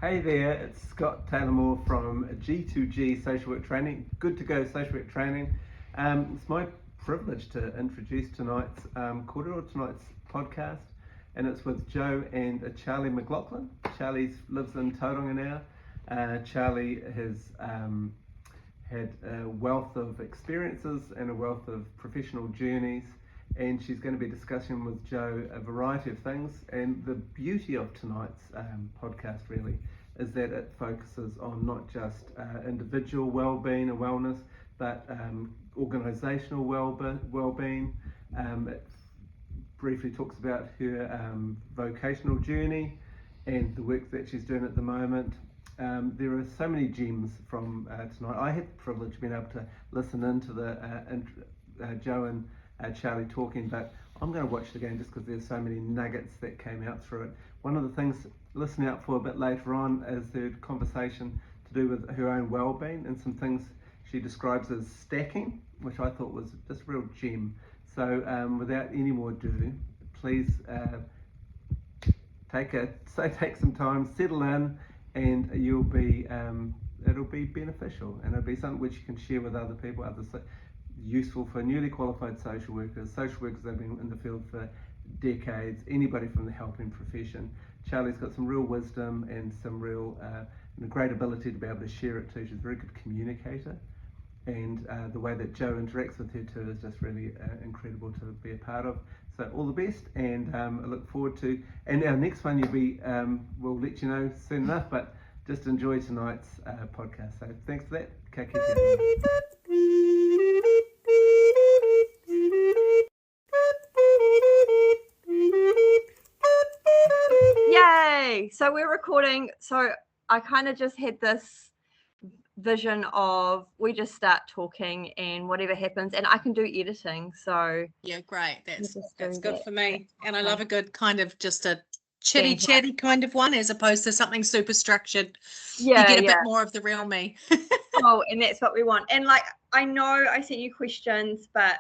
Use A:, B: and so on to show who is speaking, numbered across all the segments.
A: Hey there, it's Scott Taylor-Moore from G2G Social Work Training, Good to Go Social Work Training. It's my privilege to introduce tonight's podcast, and it's with Joe and Charli McLachlan. Charli lives in Tauranga now. Charli has had a wealth of experiences and a wealth of professional journeys, and she's going to be discussing with Joe a variety of things. And the beauty of tonight's podcast really is that it focuses on not just individual well-being and wellness, but organisational well-being. It briefly talks about her vocational journey and the work that she's doing at the moment. There are so many gems from tonight. I had the privilege of being able to listen into the Joe and Charli talking, but I'm going to watch it again just because there's so many nuggets that came out through it. One of the things to listen out for a bit later on is the conversation to do with her own well-being and some things she describes as stacking, which I thought was just a real gem. So without any more ado, please take some time, settle in, and you'll be it'll be beneficial, and it'll be something which you can share with other people, useful for newly qualified social workers that have been in the field for decades, anybody from the helping profession. Charli's got some real wisdom and some real and a great ability to be able to share it too. She's a very good communicator, and the way that Joe interacts with her too is just really incredible to be a part of. So all the best, and I look forward to, and our next one we'll let you know soon enough, but just enjoy tonight's podcast. So thanks for that. Ka kite.
B: Yay! So we're recording. So I kind of just had this vision of we just start talking and whatever happens, and I can do editing. So
C: yeah, great. That's good
B: that.
C: for me. And I love a good kind of just a chatty kind of one as opposed to something super structured.
B: Yeah,
C: you get a bit more of the real me.
B: Oh, and that's what we want. And like, I know I sent you questions, but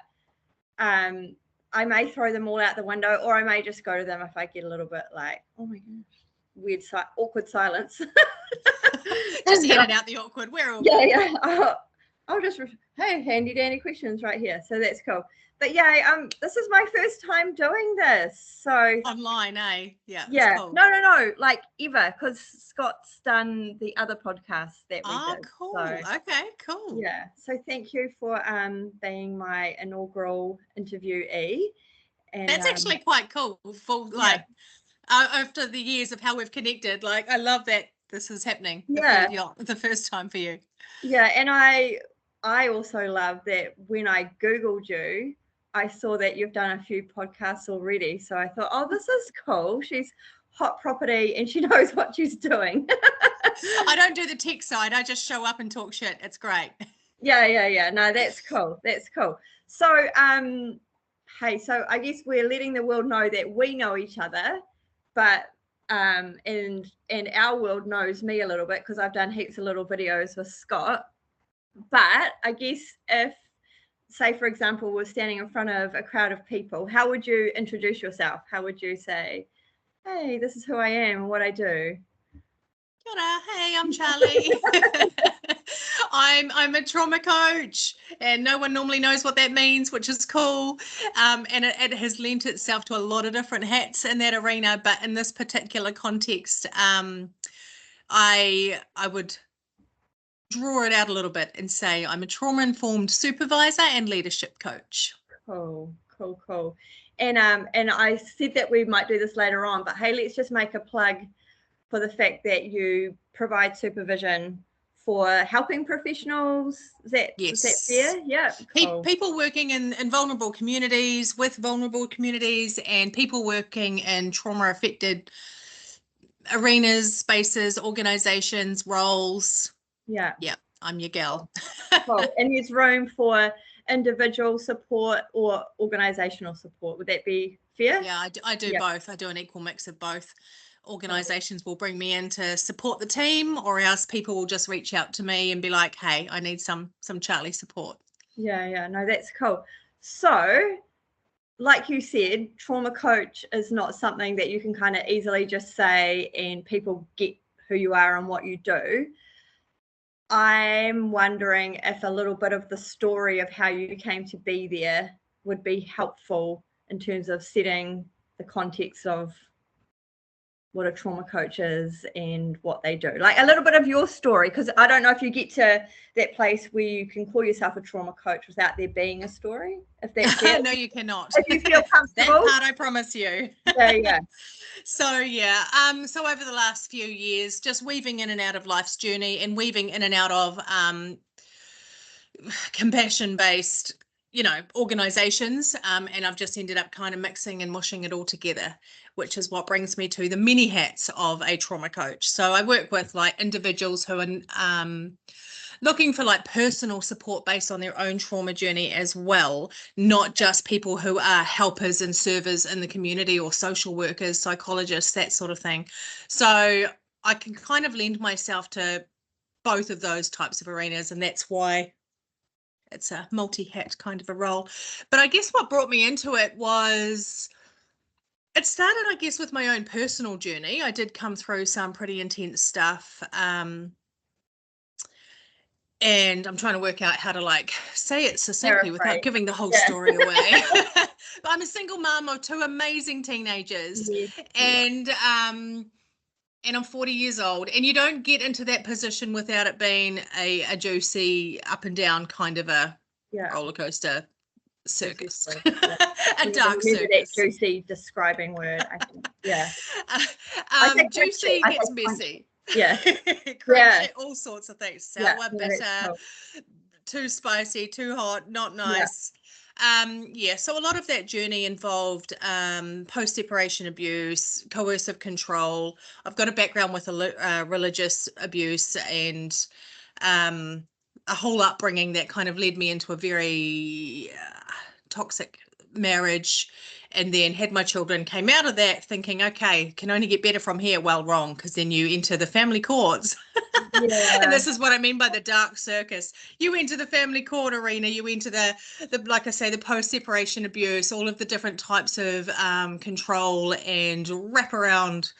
B: I may throw them all out the window, or I may just go to them if I get a little bit like, oh my gosh, awkward silence.
C: Just edit out the awkward. We're all
B: yeah. I'll just hey, handy dandy questions right here. So that's cool. But yeah, this is my first time doing this. So
C: online, eh? Yeah.
B: Yeah.
C: Cool.
B: No, like ever, because Scott's done the other podcast that we did.
C: Cool.
B: So,
C: okay, cool.
B: Yeah. So thank you for being my inaugural interviewee. And
C: that's actually quite cool. After the years of how we've connected, like I love that this is happening. The first time for you.
B: Yeah, and I also love that when I Googled you, I saw that you've done a few podcasts already. So I thought, oh, this is cool. She's hot property and she knows what she's doing.
C: I don't do the tech side. I just show up and talk shit. It's great.
B: Yeah. No, that's cool. So, hey, so I guess we're letting the world know that we know each other, but and our world knows me a little bit because I've done heaps of little videos with Scott. But I guess if, say, for example, we're standing in front of a crowd of people, how would you introduce yourself? How would you say, hey, this is who I am and what I do?
C: Kia ora. Hey, I'm Charli. I'm a trauma coach, and no one normally knows what that means, which is cool. And it has lent itself to a lot of different hats in that arena. But in this particular context, I would draw it out a little bit and say I'm a trauma-informed supervisor and leadership coach.
B: Cool. And I said that we might do this later on, but hey, let's just make a plug for the fact that you provide supervision for helping professionals. Is that fair? Yeah.
C: Cool. People working in vulnerable communities, with vulnerable communities, and people working in trauma-affected arenas, spaces, organizations, roles.
B: Yeah,
C: I'm your gal.
B: Cool. And there's room for individual support or organizational support. Would that be fair?
C: Yeah, I do both. I do an equal mix of both. Organizations will bring me in to support the team, or else people will just reach out to me and be like, hey, I need some Charli support.
B: Yeah. No, that's cool. So, like you said, trauma coach is not something that you can kind of easily just say and people get who you are and what you do. I'm wondering if a little bit of the story of how you came to be there would be helpful in terms of setting the context of what a trauma coach is and what they do. Like a little bit of your story, because I don't know if you get to that place where you can call yourself a trauma coach without there being a story. If that's it.
C: No, you cannot.
B: If you feel comfortable.
C: That part I promise you.
B: Yeah.
C: So so over the last few years, just weaving in and out of life's journey and weaving in and out of compassion-based, organizations, and I've just ended up kind of mixing and mushing it all together, which is what brings me to the many hats of a trauma coach. So I work with like individuals who are looking for like personal support based on their own trauma journey as well, not just people who are helpers and servers in the community or social workers, psychologists, that sort of thing. So I can kind of lend myself to both of those types of arenas, and that's why it's a multi-hat kind of a role. But I guess what brought me into it was, it started, I guess, with my own personal journey. I did come through some pretty intense stuff. And I'm trying to work out how to like say it succinctly without giving the whole story away. But I'm a single mom of 2 amazing teenagers.
B: Yes.
C: And I'm 40 years old, and you don't get into that position without it being a juicy up and down kind of a roller coaster circus. A dark circus.
B: That juicy describing word, I think. Yeah.
C: Juicy gets messy.
B: Yeah.
C: Crunchy, all sorts of things. Sour, bitter,
B: cool.
C: Too spicy, too hot, not nice. So a lot of that journey involved post-separation abuse, coercive control. I've got a background with religious abuse and a whole upbringing that kind of led me into a very toxic marriage, and then had my children, came out of that thinking, okay, can only get better from here. Well, wrong, because then you enter the family courts. And this is what I mean by the dark circus. You enter the family court arena, you enter the like I say, the post-separation abuse, all of the different types of control and wraparound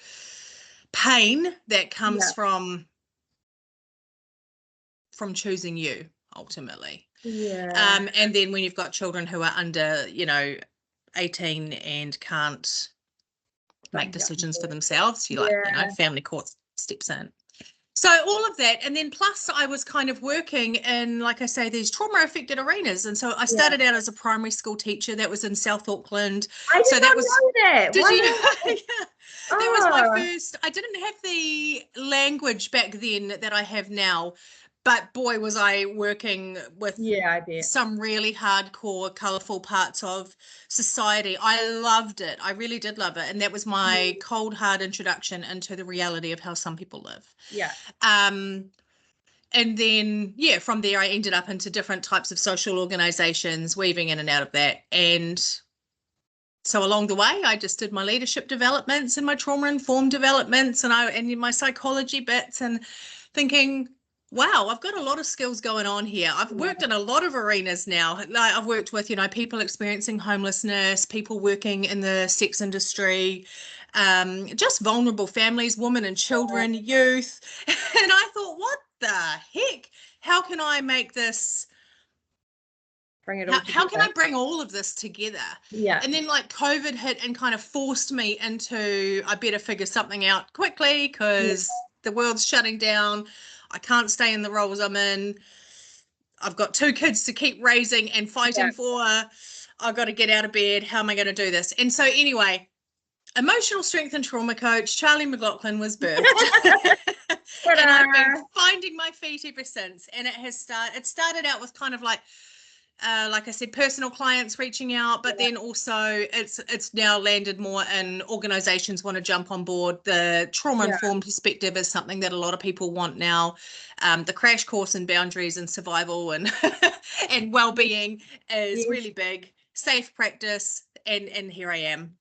C: pain that comes from choosing you ultimately. And then when you've got children who are under 18 and can't make decisions for themselves, family court steps in. So all of that, and then plus I was kind of working in, like I say, these trauma affected arenas, and so I started out as a primary school teacher. That was in South Auckland.
B: I did not know that.
C: Did you? That was my first. I didn't have the language back then that I have now, but boy, was I working with some really hardcore, colourful parts of society. I loved it. I really did love it. And that was my cold, hard introduction into the reality of how some people live. And then, from there, I ended up into different types of social organisations, weaving in and out of that. And so along the way, I just did my leadership developments and my trauma-informed developments and my psychology bits, and thinking, wow, I've got a lot of skills going on here. I've worked in a lot of arenas now. Like I've worked with, people experiencing homelessness, people working in the sex industry, just vulnerable families, women and children, youth. And I thought, what the heck? How can I make this? How can I bring all of this together? And then like COVID hit and kind of forced me into, I better figure something out quickly because the world's shutting down. I can't stay in the roles I'm in. I've got 2 kids to keep raising and fighting for. I've got to get out of bed. How am I going to do this? And so anyway, emotional strength and trauma coach Charli McLachlan was birthed. And I've been finding my feet ever since. And it started out with kind of like I said, personal clients reaching out, but then also it's now landed more in organizations want to jump on board. The trauma-informed perspective is something that a lot of people want now. The crash course in boundaries and survival and and well-being is really big. Safe practice, and here I am.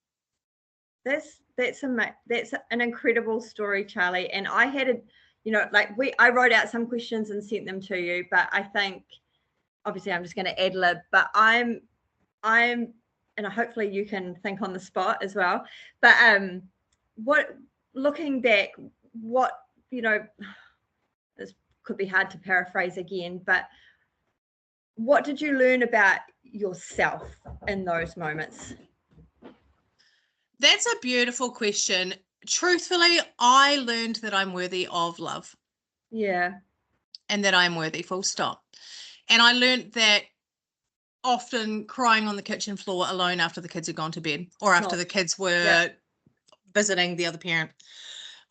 B: That's an incredible story, Charli. And I had I wrote out some questions and sent them to you, but I think obviously I'm just going to ad lib, but I'm and hopefully you can think on the spot as well. But looking back, what this could be hard to paraphrase again, but what did you learn about yourself in those moments?
C: That's a beautiful question. Truthfully, I learned that I'm worthy of love.
B: Yeah.
C: And that I'm worthy, full stop. And I learned that often crying on the kitchen floor alone after the kids had gone to bed, or after the kids were visiting the other parent.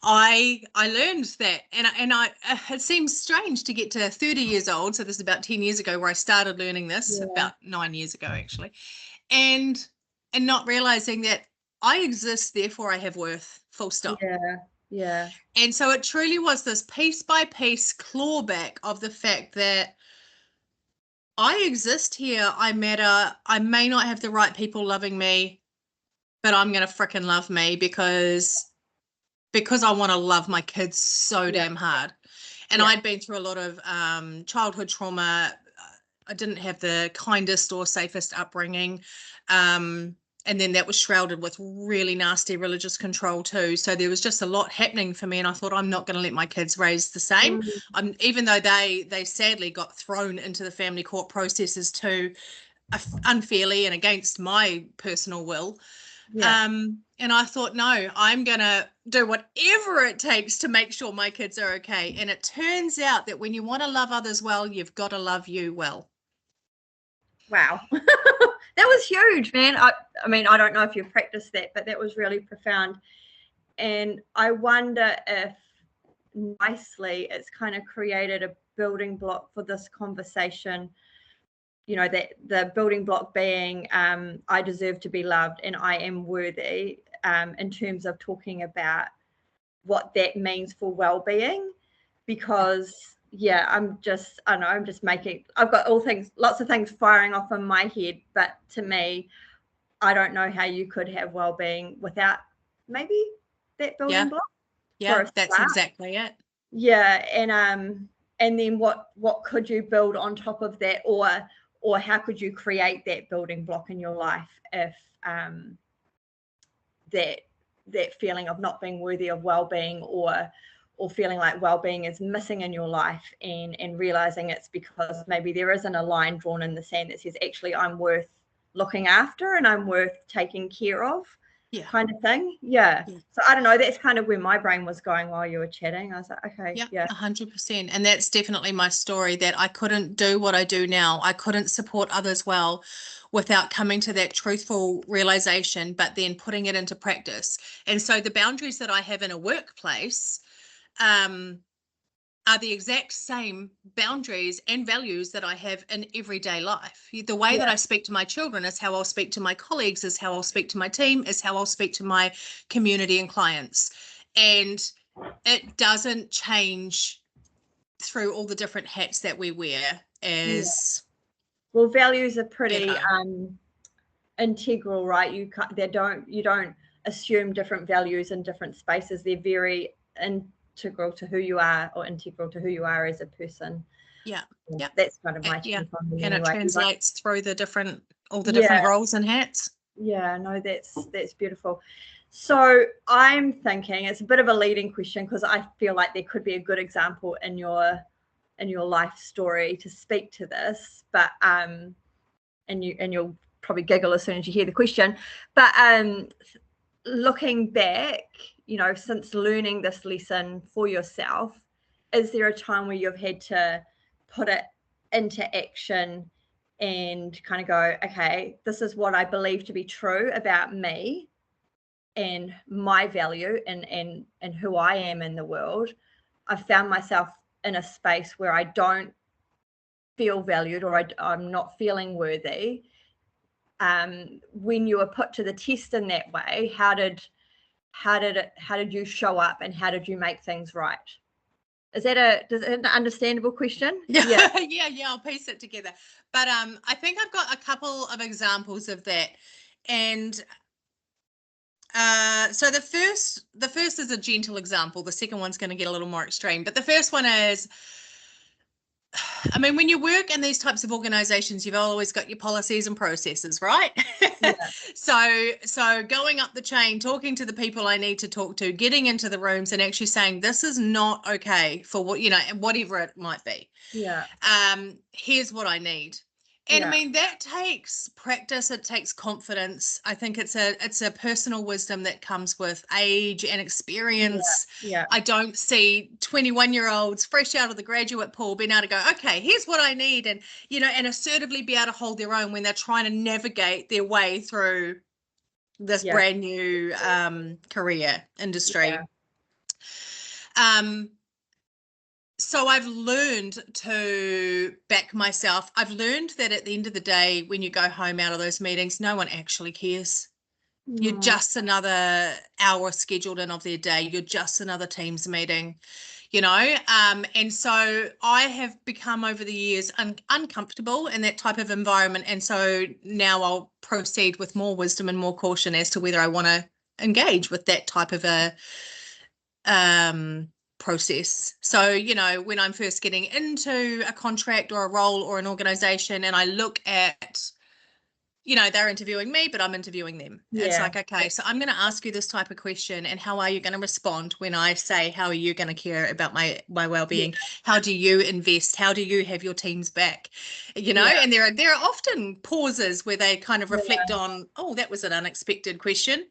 C: I learned that, and I it seems strange to get to 30 years old, so this is about 10 years ago where I started learning this, about 9 years ago actually, and not realizing that I exist, therefore I have worth, full stop.
B: Yeah.
C: And so it truly was this piece by piece clawback of the fact that I exist here, I matter, I may not have the right people loving me, but I'm going to frickin' love me because I want to love my kids so damn hard. And I'd been through a lot of childhood trauma. I didn't have the kindest or safest upbringing. And then that was shrouded with really nasty religious control too. So there was just a lot happening for me. And I thought, I'm not going to let my kids raise the same. Even though they sadly got thrown into the family court processes too, unfairly and against my personal will. And I thought, no, I'm going to do whatever it takes to make sure my kids are okay. And it turns out that when you want to love others well, you've got to love you well.
B: Wow. That was huge, man. I mean, I don't know if you've practiced that, but that was really profound. And I wonder if nicely it's kind of created a building block for this conversation, that the building block being I deserve to be loved and I am worthy, in terms of talking about what that means for well-being. Because I've got lots of things firing off in my head, but to me, I don't know how you could have well-being without maybe that building block.
C: Yeah, that's exactly it.
B: Yeah, and then what could you build on top of that, or how could you create that building block in your life if that feeling of not being worthy of well-being, or feeling like well-being is missing in your life, and realizing it's because maybe there isn't a line drawn in the sand that says, actually, I'm worth looking after and I'm worth taking care of, kind of thing. So I don't know, that's kind of where my brain was going while you were chatting. I was like, okay,
C: 100%. And that's definitely my story, that I couldn't do what I do now. I couldn't support others well without coming to that truthful realization, but then putting it into practice. And so the boundaries that I have in a workplace are the exact same boundaries and values that I have in everyday life. The way that I speak to my children is how I'll speak to my colleagues, is how I'll speak to my team, is how I'll speak to my community and clients. And it doesn't change through all the different hats that we wear as
B: well, values are pretty integral, right? You don't assume different values in different spaces. They're very integral to who you are, or integral to who you are as a person. That's kind of my take on it.
C: And it translates through all the different roles and hats.
B: No, that's beautiful. So I'm thinking, it's a bit of a leading question, because I feel like there could be a good example in your life story to speak to this, but and you'll probably giggle as soon as you hear the question, but looking back, since learning this lesson for yourself, is there a time where you've had to put it into action and kind of go, okay, this is what I believe to be true about me and my value and who I am in the world? I've found myself in a space where I don't feel valued, or I'm not feeling worthy. When you were put to the test in that way, how did you show up, and how did you make things right? Is that an understandable question?
C: Yeah, I'll piece it together. But I think I've got a couple of examples of that. And so the first is a gentle example. The second one's going to get a little more extreme. But the first one is, I mean, when you work in these types of organizations, you've always got your policies and processes, right?
B: Yeah.
C: So going up the chain, talking to the people I need to talk to, getting into the rooms and actually saying, this is not okay for what, whatever it might be.
B: Yeah.
C: Here's what I need. And
B: Yeah.
C: I mean, that takes practice. It takes confidence. I think it's a personal wisdom that comes with age and experience.
B: Yeah.
C: I don't see 21-year-olds fresh out of the graduate pool being able to go, okay, here's what I need. And, and assertively be able to hold their own when they're trying to navigate their way through this
B: Yeah.
C: brand new career industry.
B: Yeah.
C: So I've learned to back myself. I've learned that at the end of the day, when you go home out of those meetings, no one actually cares. You're just another hour scheduled in of their day. You're just another Teams meeting, and so I have become over the years uncomfortable in that type of environment. And so now I'll proceed with more wisdom and more caution as to whether I want to engage with that type of a process. So, when I'm first getting into a contract or a role or an organization and I look at, they're interviewing me, but I'm interviewing them.
B: Yeah.
C: It's like, okay, so I'm going to ask you this type of question, and how are you going to respond when I say, how are you going to care about my well-being? How do you invest? How do you have your teams back? And there are often pauses where they kind of reflect on, oh, that was an unexpected question.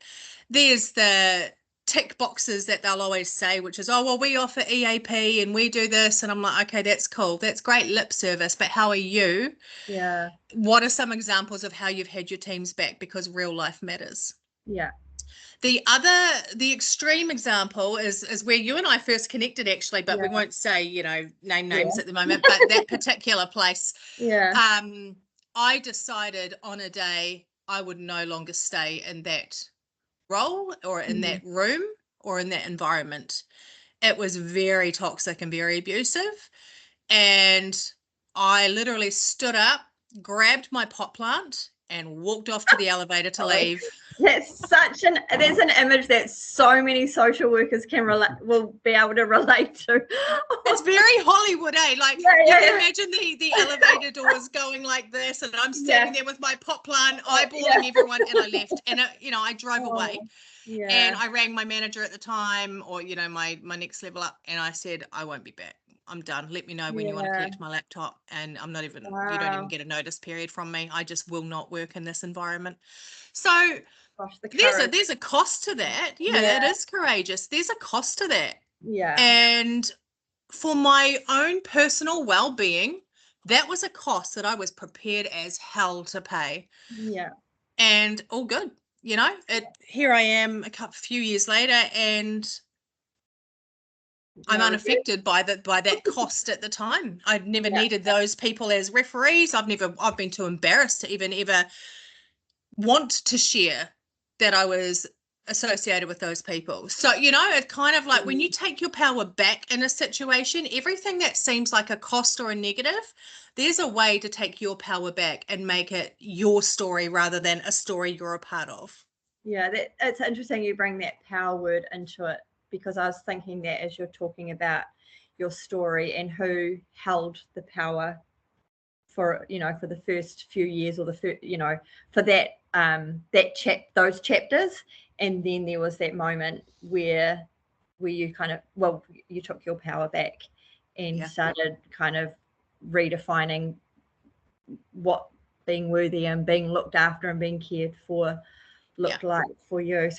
C: There's the tick boxes that they'll always say, which is, oh, well, we offer EAP and we do this. And I'm like, okay, that's cool. That's great lip service. But how are you?
B: Yeah.
C: What are some examples of how you've had your teams back? Because real life matters.
B: Yeah.
C: The extreme example is where you and I first connected, actually, but we won't say, name names at the moment, but that particular place.
B: Yeah.
C: I decided on a day I would no longer stay in that role or in that room or in that environment. It was very toxic and very abusive. And I literally stood up, grabbed my pot plant and walked off to the elevator to leave.
B: There's an image that so many social workers will be able to relate to.
C: It's very Hollywood, eh? Like you can imagine the elevator doors going like this, and I'm standing there with my pot plant, eyeballing everyone, and I left. And I drove away.
B: Yeah.
C: And I rang my manager at the time, or my next level up, and I said, I won't be back. I'm done. Let me know when you want to collect my laptop. And I'm not even, you don't even get a notice period from me. I just will not work in this environment. So there's a cost to that. Yeah, that is courageous. There's a cost to that.
B: Yeah.
C: And for my own personal well-being, that was a cost that I was prepared as hell to pay.
B: Yeah.
C: And all good. Here I am a few years later, and I'm unaffected by that cost at the time. I'd never needed those people as referees. I've been too embarrassed to even ever want to share that I was associated with those people. So, it's kind of like when you take your power back in a situation, everything that seems like a cost or a negative, there's a way to take your power back and make it your story rather than a story you're a part of.
B: Yeah, it's interesting you bring that power word into it, because I was thinking that as you're talking about your story and who held the power for the first few years, or for that those chapters, and then there was that moment where you kind of, you took your power back and started kind of redefining what being worthy and being looked after and being cared for looked like for you.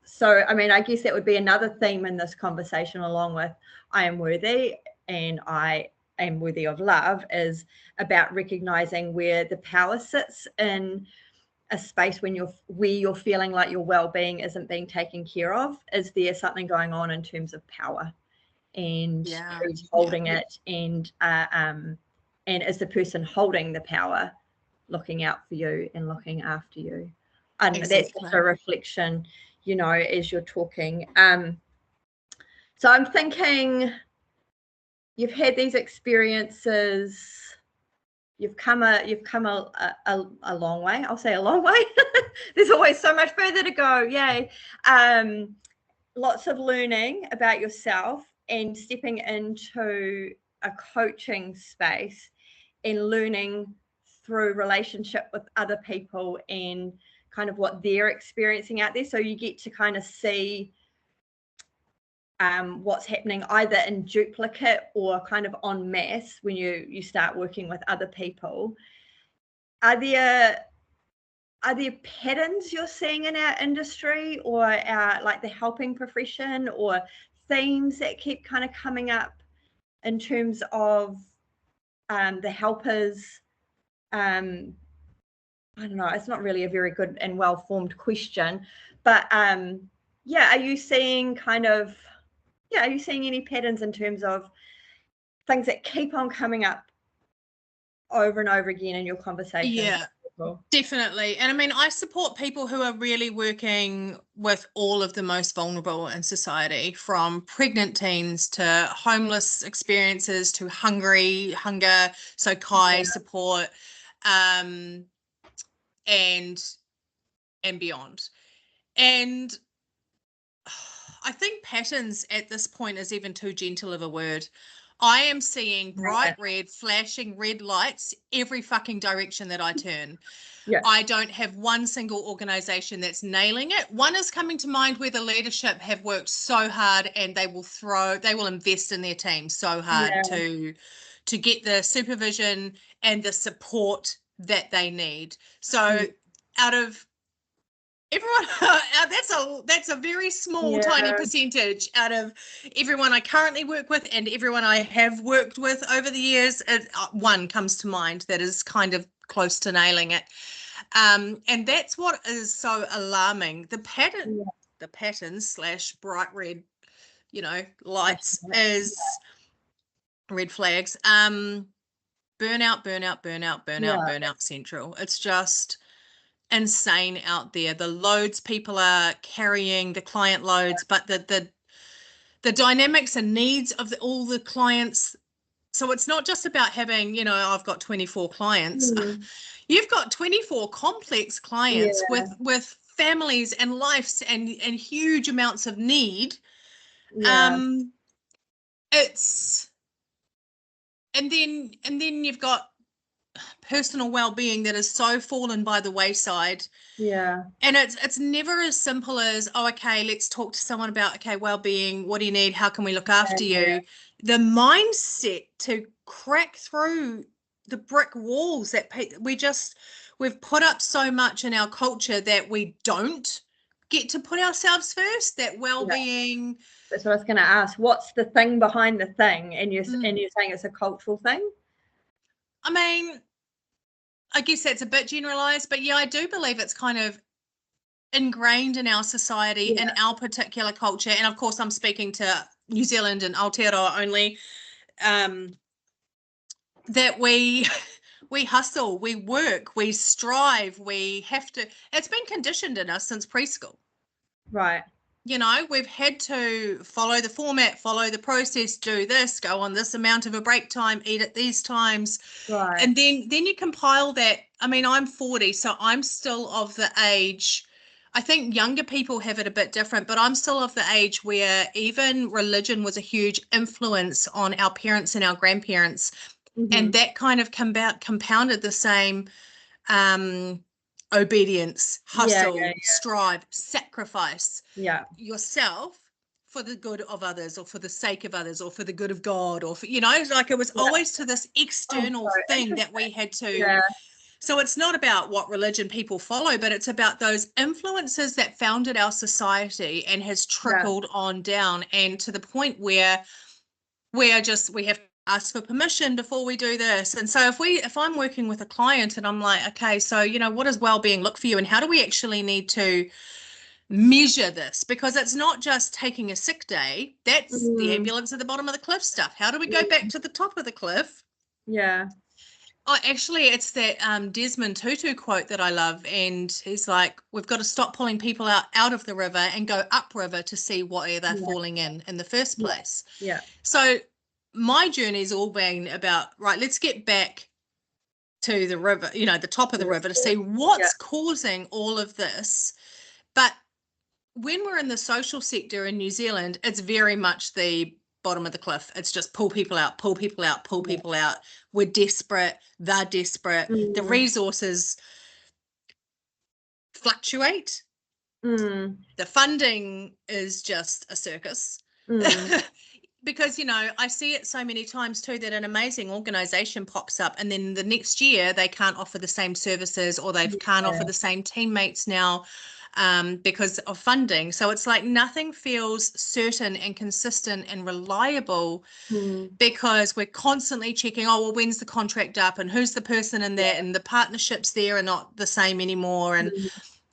B: So I mean, I guess that would be another theme in this conversation, along with I am worthy and I am worthy of love, is about recognizing where the power sits in a space where you're feeling like your well-being isn't being taken care of. Is there something going on in terms of power, and who's holding it, and is the person holding the power looking out for you and looking after you? And that's just a reflection, as you're talking. So I'm thinking, you've had these experiences, you've come a long way. I'll say a long way. There's always so much further to go. Yay. Lots of learning about yourself and stepping into a coaching space and learning through relationship with other people and kind of what they're experiencing out there. So you get to kind of see what's happening either in duplicate or kind of en masse when you start working with other people. Are there patterns you're seeing in our industry or like the helping profession, or themes that keep kind of coming up in terms of the helpers? I don't know, it's not really a very good and well-formed question, but yeah, are you seeing any patterns in terms of things that keep on coming up over and over again in your conversation?
C: Yeah, definitely. And I mean, I support people who are really working with all of the most vulnerable in society, from pregnant teens to homeless experiences to hunger, so Kai support, and beyond. And I think patterns at this point is even too gentle of a word. I am seeing bright red, flashing red lights every fucking direction that I turn.
B: Yeah.
C: I don't have one single organization that's nailing it. One is coming to mind where the leadership have worked so hard and they will invest in their team so hard to get the supervision and the support that they need. So out of everyone, that's a very small, tiny percentage out of everyone I currently work with and everyone I have worked with over the years. One comes to mind that is kind of close to nailing it, and that's what is so alarming. The patterns / bright red, lights is red flags. Burnout central. It's just insane out there. The loads people are carrying, the client loads, but the dynamics and needs of all the clients. So it's not just about having, I've got 24 clients. You've got 24 complex clients with families and lives and huge amounts of need. It's and then you've got personal well-being that is so fallen by the wayside. And it's never as simple as, oh, okay, let's talk to someone about, okay, well-being, what do you need, how can we look after you? The mindset to crack through the brick walls that we've put up so much in our culture that we don't get to put ourselves first. That well-being,
B: that's what I was going to ask. What's the thing behind the thing? And you're saying it's a cultural thing?
C: I mean, I guess that's a bit generalized, but I do believe it's kind of ingrained in our society, in our particular culture. And of course, I'm speaking to New Zealand and Aotearoa only, that we hustle, we work, we strive, we have to. It's been conditioned in us since preschool.
B: Right.
C: We've had to follow the format, follow the process, do this, go on this amount of a break time, eat at these times.
B: Right.
C: And then you compile that. I mean, I'm 40, so I'm still of the age, I think younger people have it a bit different, but I'm still of the age where even religion was a huge influence on our parents and our grandparents. And that kind of compounded the same obedience, hustle, strive, sacrifice yourself for the good of others, or for the sake of others, or for the good of God, or for, like it was always to this external thing that we had to. So it's not about what religion people follow, but it's about those influences that founded our society and has trickled on down, and to the point where we have to ask for permission before we do this. And so if I'm working with a client and I'm like, okay, so what does well-being look for you, and how do we actually need to measure this? Because it's not just taking a sick day. That's the ambulance at the bottom of the cliff stuff. How do we go back to the top of the cliff? Oh, actually, it's that Desmond Tutu quote that I love, and he's like, we've got to stop pulling people out of the river and go upriver to see what they're falling in the first place. So my journey's all been about, right, let's get back to the river, the top of the river, to see what's causing all of this. But when we're in the social sector in New Zealand, it's very much the bottom of the cliff. It's just pull people out, pull people out, pull people out. We're desperate. They're desperate. The resources fluctuate. The funding is just a circus. Because, you know, I see it so many times too that an amazing organization pops up and then the next year they can't offer the same services, or they can't offer the same teammates now because of funding. So it's like nothing feels certain and consistent and reliable because we're constantly checking, oh, well, when's the contract up and who's the person in that, and the partnerships there are not the same anymore. And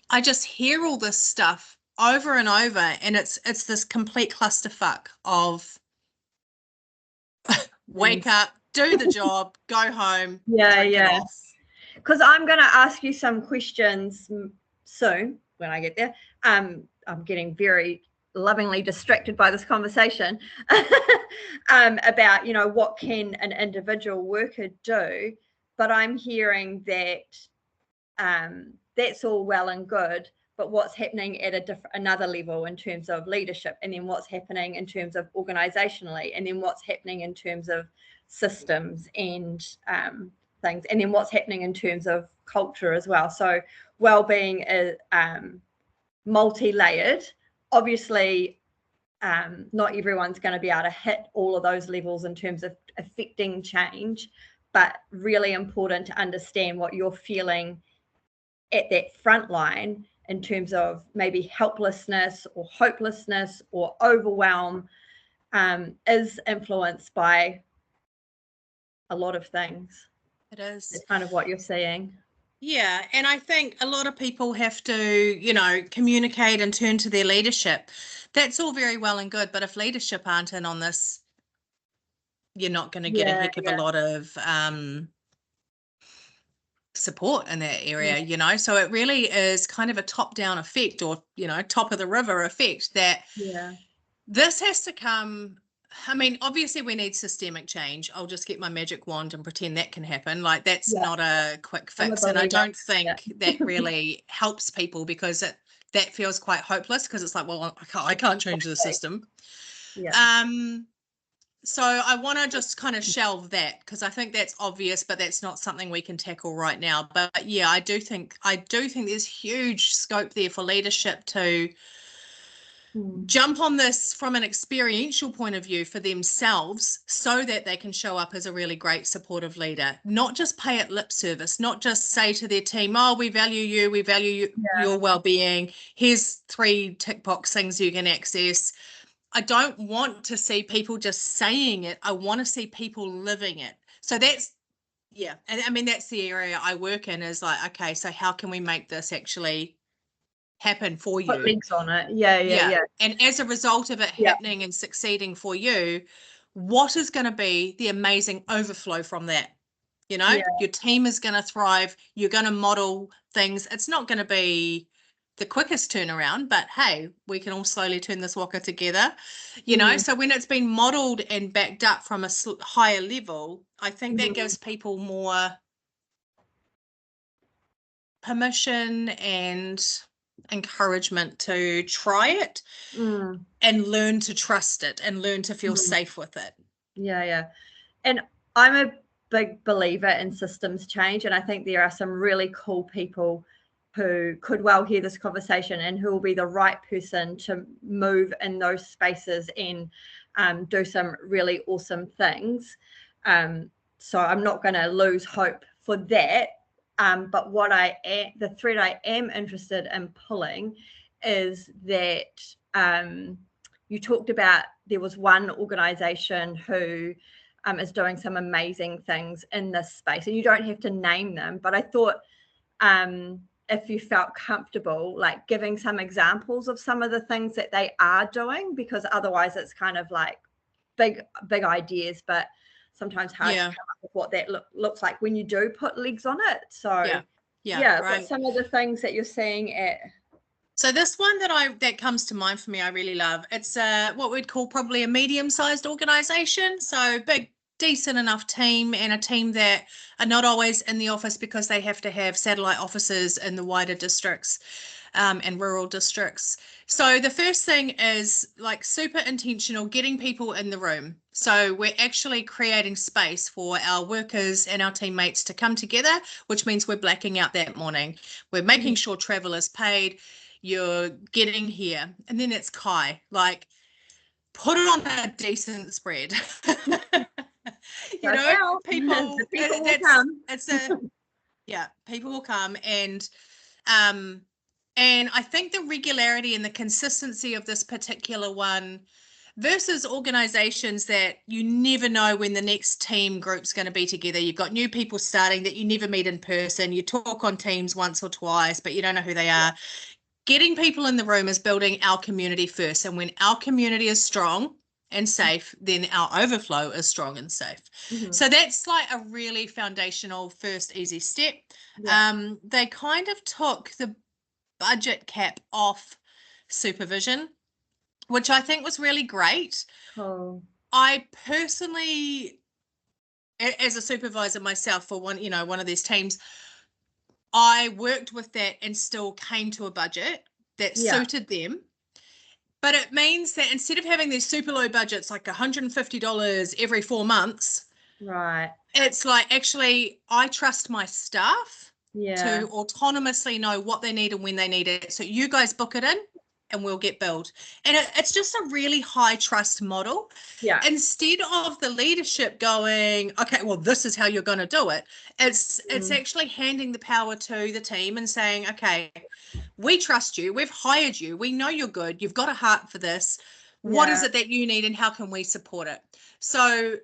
C: I just hear all this stuff over and over, and it's this complete clusterfuck of wake up, do the job, go home.
B: Because I'm going to ask you some questions soon when I get there. I'm getting very lovingly distracted by this conversation about, you know, what can an individual worker do, but I'm hearing that that's all well and good, but what's happening at another level in terms of leadership, and then what's happening in terms of organizationally, and then what's happening in terms of systems and things, and then what's happening in terms of culture as well. So wellbeing is multi-layered. Obviously, not everyone's going to be able to hit all of those levels in terms of affecting change, but really important to understand what you're feeling at that front line in terms of maybe helplessness or hopelessness or overwhelm is influenced by a lot of things.
C: It is.
B: It's kind of what you're saying.
C: Yeah, and I think a lot of people have to, you know, communicate and turn to their leadership. That's all very well and good, but if leadership aren't in on this, you're not going to get a heck of a lot of support in that area, you know. So it really is kind of a top-down effect, or, you know, top of the river effect, that this has to come. I mean, obviously we need systemic change. I'll just get my magic wand and pretend that can happen. Like, that's not a quick fix, and I don't think that really helps people, because that feels quite hopeless, because it's like, well, I can't change the system. So I want to just kind of shelve that, because I think that's obvious, but that's not something we can tackle right now. But yeah, I do think there's huge scope there for leadership to jump on this from an experiential point of view for themselves, so that they can show up as a really great supportive leader, not just pay it lip service, not just say to their team, oh, we value you, your well-being, here's 3 tick box things you can access. I don't want to see people just saying it. I want to see people living it. So that's, and I mean, that's the area I work in, is like, okay, so how can we make this actually happen for you?
B: Put legs on it. Yeah.
C: And as a result of it happening and succeeding for you, what is going to be the amazing overflow from that? You know, your team is going to thrive. You're going to model things. It's not going to be the quickest turnaround, but hey, we can all slowly turn this waka together, you know. So when it's been modeled and backed up from a higher level, I think that gives people more permission and encouragement to try it and learn to trust it and learn to feel safe with it.
B: And I'm a big believer in systems change, and I think there are some really cool people who could well hear this conversation and who will be the right person to move in those spaces and do some really awesome things. So I'm not going to lose hope for that. But the thread I am interested in pulling is that you talked about there was one organization who is doing some amazing things in this space, and you don't have to name them, but I thought if you felt comfortable, like giving some examples of some of the things that they are doing, because otherwise it's kind of like big ideas, but sometimes hard to come up with what that looks like when you do put legs on it. So right. But some of the things that you're seeing at.
C: So this one that comes to mind for me, I really love. It's what we'd call probably a medium-sized organization. So big, decent enough team, and a team that are not always in the office because they have to have satellite offices in the wider districts. and rural districts. So the first thing is like super intentional, getting people in the room. So we're actually creating space for our workers and our teammates to come together, which means we're blacking out that morning. We're making sure travel is paid. You're getting here. And then it's Kai, like put it on a decent spread. You know, people,
B: The people will
C: that's,
B: come.
C: it's a, yeah, people will come. And I think the regularity and the consistency of this particular one versus organizations that you never know when the next team group's going to be together. You've got new people starting that you never meet in person. You talk on Teams once or twice, but you don't know who they are. Getting people in the room is building our community first. And when our community is strong and safe, then our overflow is strong and safe. So that's like a really foundational first easy step. They kind of took the budget cap off supervision, which I think was really great.
B: Cool.
C: I personally, as a supervisor myself for one of these teams, I worked with that and still came to a budget that suited them. But it means that instead of having these super low budgets, like $150 every 4 months,
B: right,
C: it's like, actually, I trust my staff to autonomously know what they need and when they need it. So you guys book it in and we'll get billed. And it's just a really high trust model. Instead of the leadership going, okay, well, this is how you're going to do it. It's actually handing the power to the team and saying, okay, we trust you. We've hired you. We know you're good. You've got a heart for this. What is it that you need and how can we support it? So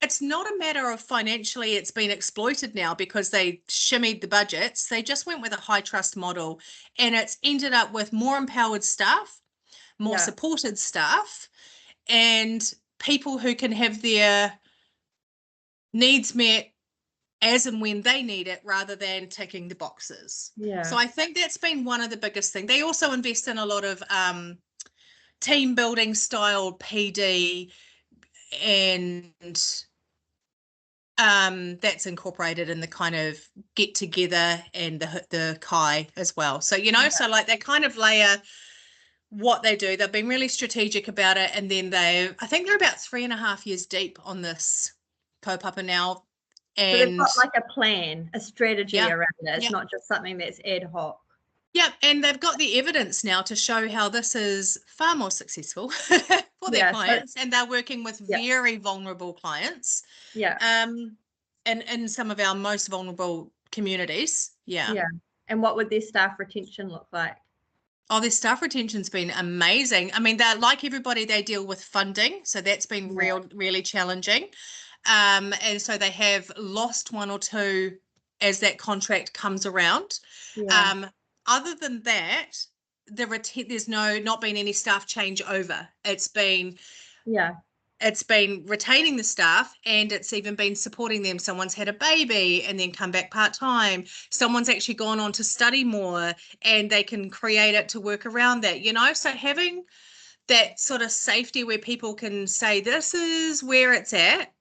C: it's not a matter of financially it's been exploited now because they shimmied the budgets. They just went with a high trust model and it's ended up with more empowered staff, more supported staff, and people who can have their needs met as and when they need it rather than ticking the boxes. So I think that's been one of the biggest things. They also invest in a lot of team building style PD, and that's incorporated in the kind of get together and the Kai as well. So, so like they kind of layer what they do. They've been really strategic about it. And then I think they're about 3.5 years deep on this kaupapa now. And
B: so they've got like a plan, a strategy around it. It's not just something that's ad hoc.
C: Yeah, and they've got the evidence now to show how this is far more successful for their clients, and they're working with very vulnerable clients. In some of our most vulnerable communities.
B: And what would their staff retention look like?
C: Oh, their staff retention's been amazing. I mean, they're like everybody, they deal with funding, so that's been really challenging. And so they have lost one or two as that contract comes around. Other than that, there's not been any staff change over. It's been retaining the staff, and it's even been supporting them. Someone's had a baby and then come back part-time. Someone's actually gone on to study more and they can create it to work around that, so having that sort of safety where people can say, this is where it's at.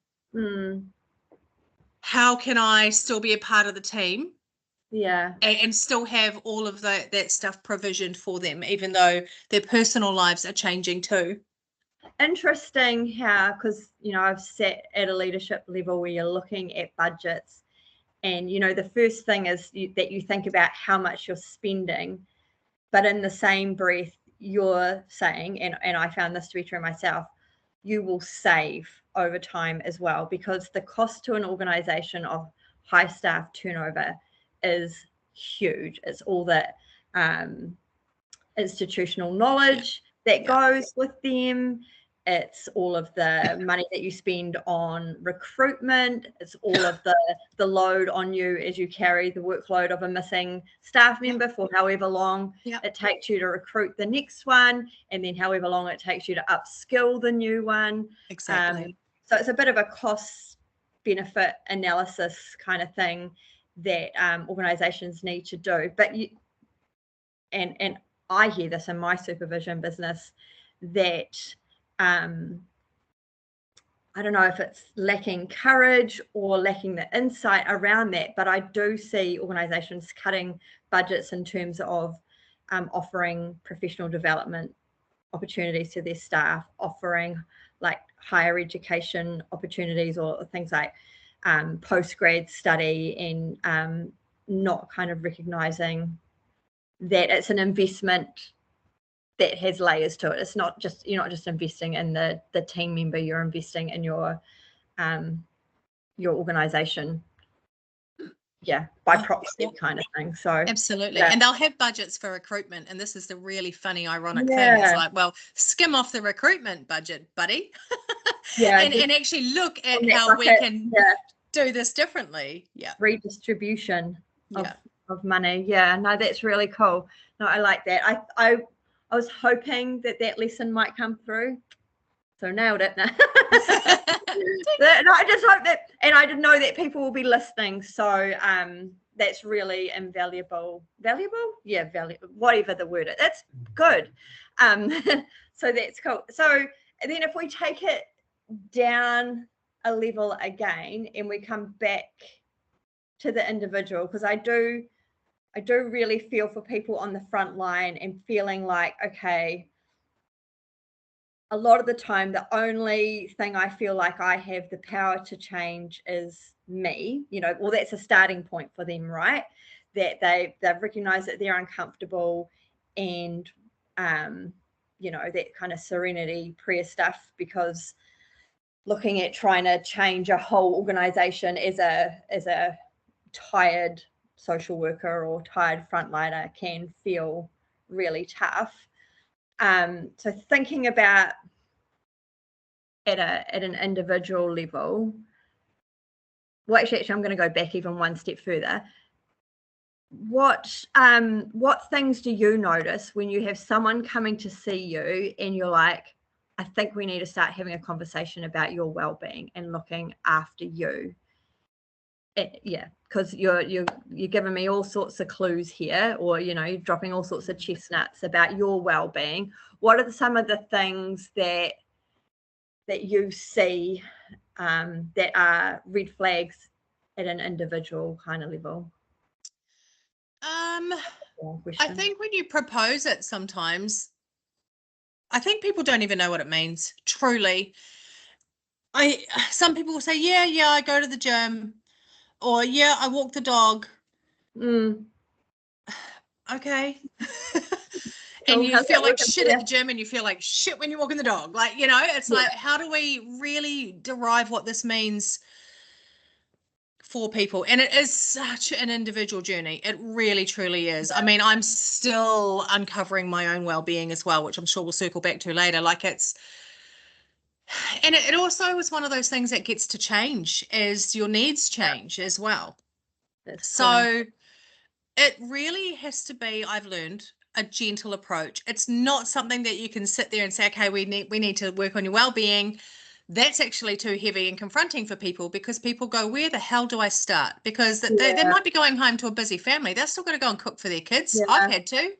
C: How can I still be a part of the team? And still have all of that stuff provisioned for them, even though their personal lives are changing too.
B: Interesting how, because I've sat at a leadership level where you're looking at budgets, and the first thing is that you think about how much you're spending, but in the same breath you're saying, and I found this to be true myself, you will save over time as well, because the cost to an organization of high staff turnover is huge. It's all that institutional knowledge that goes with them. It's all of the money that you spend on recruitment. It's all of the load on you as you carry the workload of a missing staff member for however long it takes you to recruit the next one, and then however long it takes you to upskill the new one.
C: Exactly.
B: So it's a bit of a cost benefit analysis kind of thing that organizations need to do. But and I hear this in my supervision business, that I don't know if it's lacking courage or lacking the insight around that, but I do see organizations cutting budgets in terms of offering professional development opportunities to their staff, offering like higher education opportunities or things like post-grad study, and not kind of recognizing that it's an investment that has layers to it. It's not just, you're not just investing in the team member, you're investing in your organization, by proxy kind of thing. So
C: absolutely. And they'll have budgets for recruitment, and this is the really funny ironic thing. It's like, well, skim off the recruitment budget, buddy. And actually look at how we can do this differently.
B: Redistribution of money. No, that's really cool. No, I like that. I was hoping that lesson might come through, so nailed it. No, I just hope that, and I didn't know that people will be listening, so that's really invaluable. Valuable, whatever the word is, that's good. So that's cool. So then if we take it down a level again and we come back to the individual, because I do really feel for people on the front line and feeling like, okay, a lot of the time the only thing I feel like I have the power to change is me. Well, that's a starting point for them, right? That they've recognized that they're uncomfortable, and that kind of serenity prayer stuff, because looking at trying to change a whole organization as a tired social worker or tired frontliner can feel really tough. So thinking about at an individual level, well, actually I'm going to go back even one step further. What things do you notice when you have someone coming to see you and you're like, I think we need to start having a conversation about your well-being and looking after you? Because you're giving me all sorts of clues here, or you're dropping all sorts of chestnuts about your well-being. What are some of the things that you see that are red flags at an individual kind of level?
C: I think when you propose it, sometimes I think people don't even know what it means, truly. Some people will say, yeah, I go to the gym, or yeah, I walk the dog. Okay. And you feel like shit at the gym, and you feel like shit when you're walking the dog. Like, it's like, how do we really derive what this means for people? And it is such an individual journey. It really, truly is. I mean, I'm still uncovering my own well-being as well, which I'm sure we'll circle back to later. Like, it also is one of those things that gets to change as your needs change as well. So it really has to be, I've learned, a gentle approach. It's not something that you can sit there and say, okay, we need to work on your well-being. That's actually too heavy and confronting for people, because people go, where the hell do I start? Because they might be going home to a busy family. They're still got to go and cook for their kids. I've had to.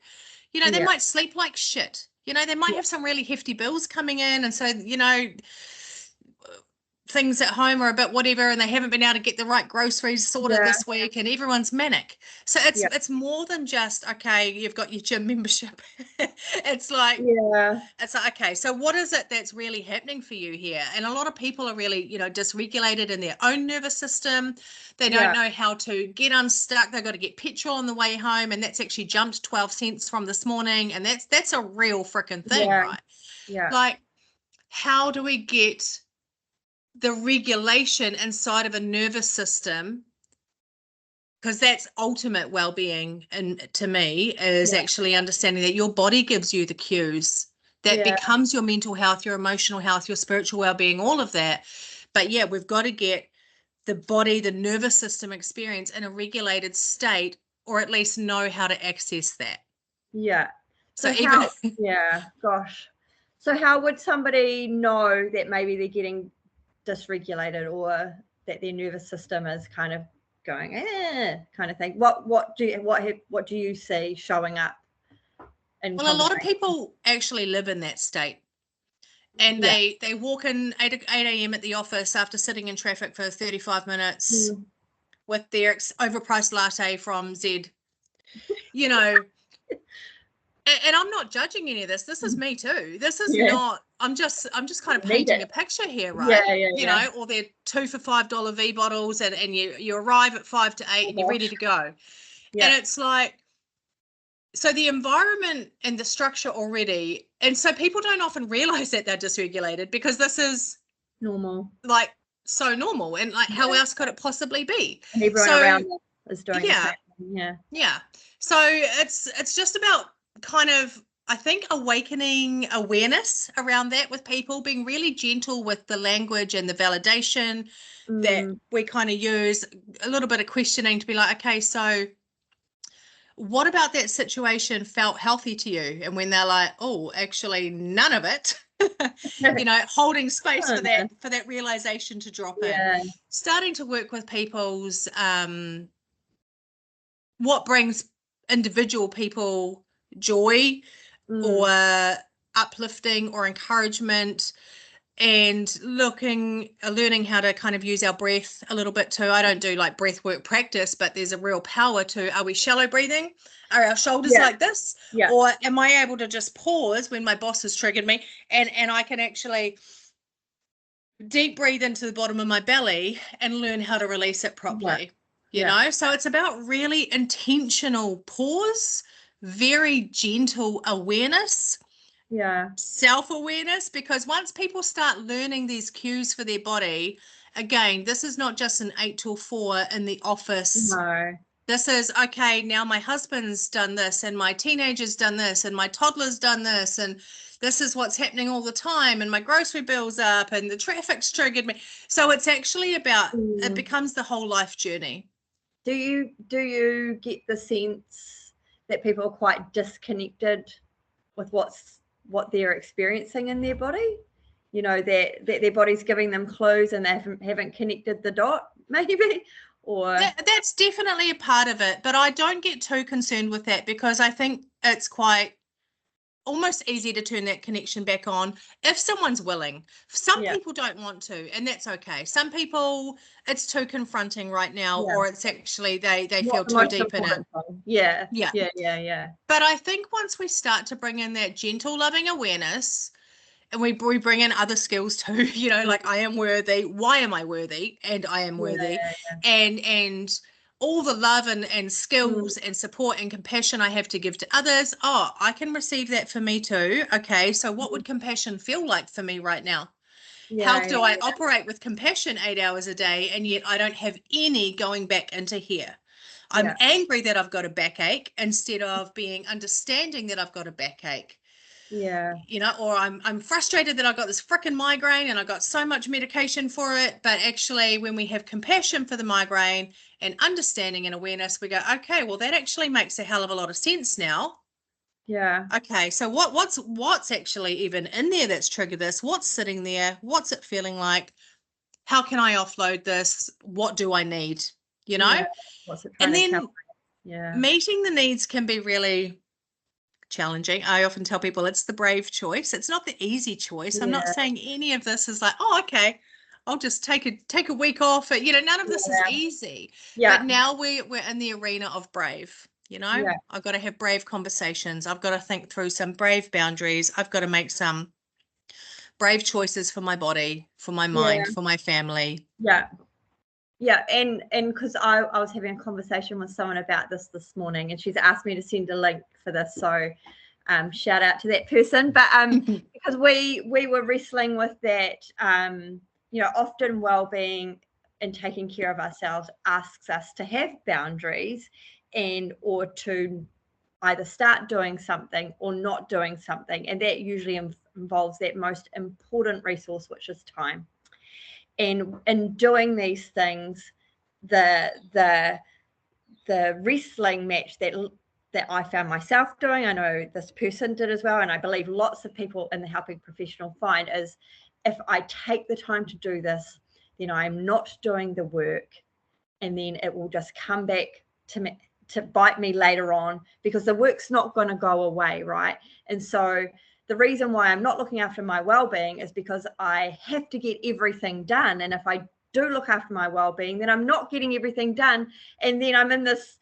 C: They might sleep like shit. They might have some really hefty bills coming in, and so things at home are a bit whatever, and they haven't been able to get the right groceries sorted this week, and everyone's manic. So it's more than just, okay, you've got your gym membership. It's like, it's like, okay, so what is it that's really happening for you here? And a lot of people are really, dysregulated in their own nervous system. They don't know how to get unstuck. They've got to get petrol on the way home, and that's actually jumped 12 cents from this morning, and that's a real freaking thing, right? Like, how do we get the regulation inside of a nervous system? Because that's ultimate well-being, and to me is actually understanding that your body gives you the cues that becomes your mental health, your emotional health, your spiritual well-being, all of that. But we've got to get the body, the nervous system experience in a regulated state, or at least know how to access that. So
B: so how would somebody know that maybe they're getting dysregulated, or that their nervous system is kind of going kind of thing? What do you see showing up?
C: Well, a lot of people actually live in that state, and they walk in 8 a.m. at the office after sitting in traffic for 35 minutes with their overpriced latte from Z. And I'm not judging any of this. This is me too. This is
B: Yeah.
C: not, I'm just kind of
B: You need
C: painting
B: it.
C: a picture here, right?
B: Yeah,
C: You know, or they're 2 for $5 V bottles, and you arrive at 5 to 8 and you're ready to go.
B: Yeah.
C: And it's like, so the environment and the structure already, and so people don't often realize that they're dysregulated, because this is
B: Normal.
C: like so normal, and like how else could it possibly be?
B: And everyone
C: So,
B: around us is doing the
C: yeah.
B: same thing.
C: Yeah. So it's just about kind of, I think, awakening awareness around that with people, being really gentle with the language and the validation that we kind of use, a little bit of questioning to be like, okay, so what about that situation felt healthy to you? And when they're like, oh, actually none of it, you know, holding space for that realization to drop in, starting to work with people's what brings individual people joy or uplifting or encouragement, and learning how to kind of use our breath a little bit too. I don't do like breath work practice, but there's a real power to, are we shallow breathing? Are our shoulders like this? Or am I able to just pause when my boss has triggered me, and I can actually deep breathe into the bottom of my belly and learn how to release it properly? You know, so it's about really intentional pause, very gentle awareness, self-awareness, because once people start learning these cues for their body, again, this is not just an 8 till 4 in the office.
B: No.
C: This is, okay, now my husband's done this, and my teenager's done this, and my toddler's done this, and this is what's happening all the time, and my grocery bill's up, and the traffic's triggered me. So it's actually about, it becomes the whole life journey.
B: Do you get the sense that people are quite disconnected with what they're experiencing in their body? You know, that their body's giving them clues and they haven't connected the dot, maybe? Or
C: that's definitely a part of it, but I don't get too concerned with that, because I think it's quite almost easy to turn that connection back on if someone's willing. Some people don't want to, and that's okay. Some people, it's too confronting right now, or it's actually they feel too deep in it. But I think once we start to bring in that gentle, loving awareness, and we bring in other skills too, you know, like I am worthy, why am I worthy, and I am worthy, and all the love and skills and support and compassion I have to give to others. Oh, I can receive that for me too. Okay, so what would compassion feel like for me right now? How do I operate with compassion 8 hours a day, and yet I don't have any going back into here? I'm angry that I've got a backache instead of being understanding that I've got a backache. You know, or I'm frustrated that I've got this freaking migraine and I've got so much medication for it. But actually, when we have compassion for the migraine and understanding and awareness, we go, okay, well, that actually makes a hell of a lot of sense now. Okay, so what's actually even in there that's triggered this? What's sitting there? What's it feeling like? How can I offload this? What do I need? You know? And then meeting the needs can be really challenging. I often tell people it's the brave choice. It's not the easy choice. I'm not saying any of this is like, oh, okay, I'll just take a week off. You know, none of this is easy. But now we're in the arena of brave. You know, I've got to have brave conversations. I've got to think through some brave boundaries. I've got to make some brave choices for my body, for my mind, for my family.
B: And because I was having a conversation with someone about this morning, and she's asked me to send a link for this, so shout out to that person. But because we were wrestling with that, you know, often well-being and taking care of ourselves asks us to have boundaries, and or to either start doing something or not doing something, and that usually involves that most important resource, which is time. And in doing these things, the wrestling match that I found myself doing, I know this person did as well, and I believe lots of people in the helping professional find, is if I take the time to do this, then I'm not doing the work, and then it will just come back to me, to bite me later on, because the work's not going to go away, right? And so the reason why I'm not looking after my well-being is because I have to get everything done. And if I do look after my well-being, then I'm not getting everything done. And then I'm in this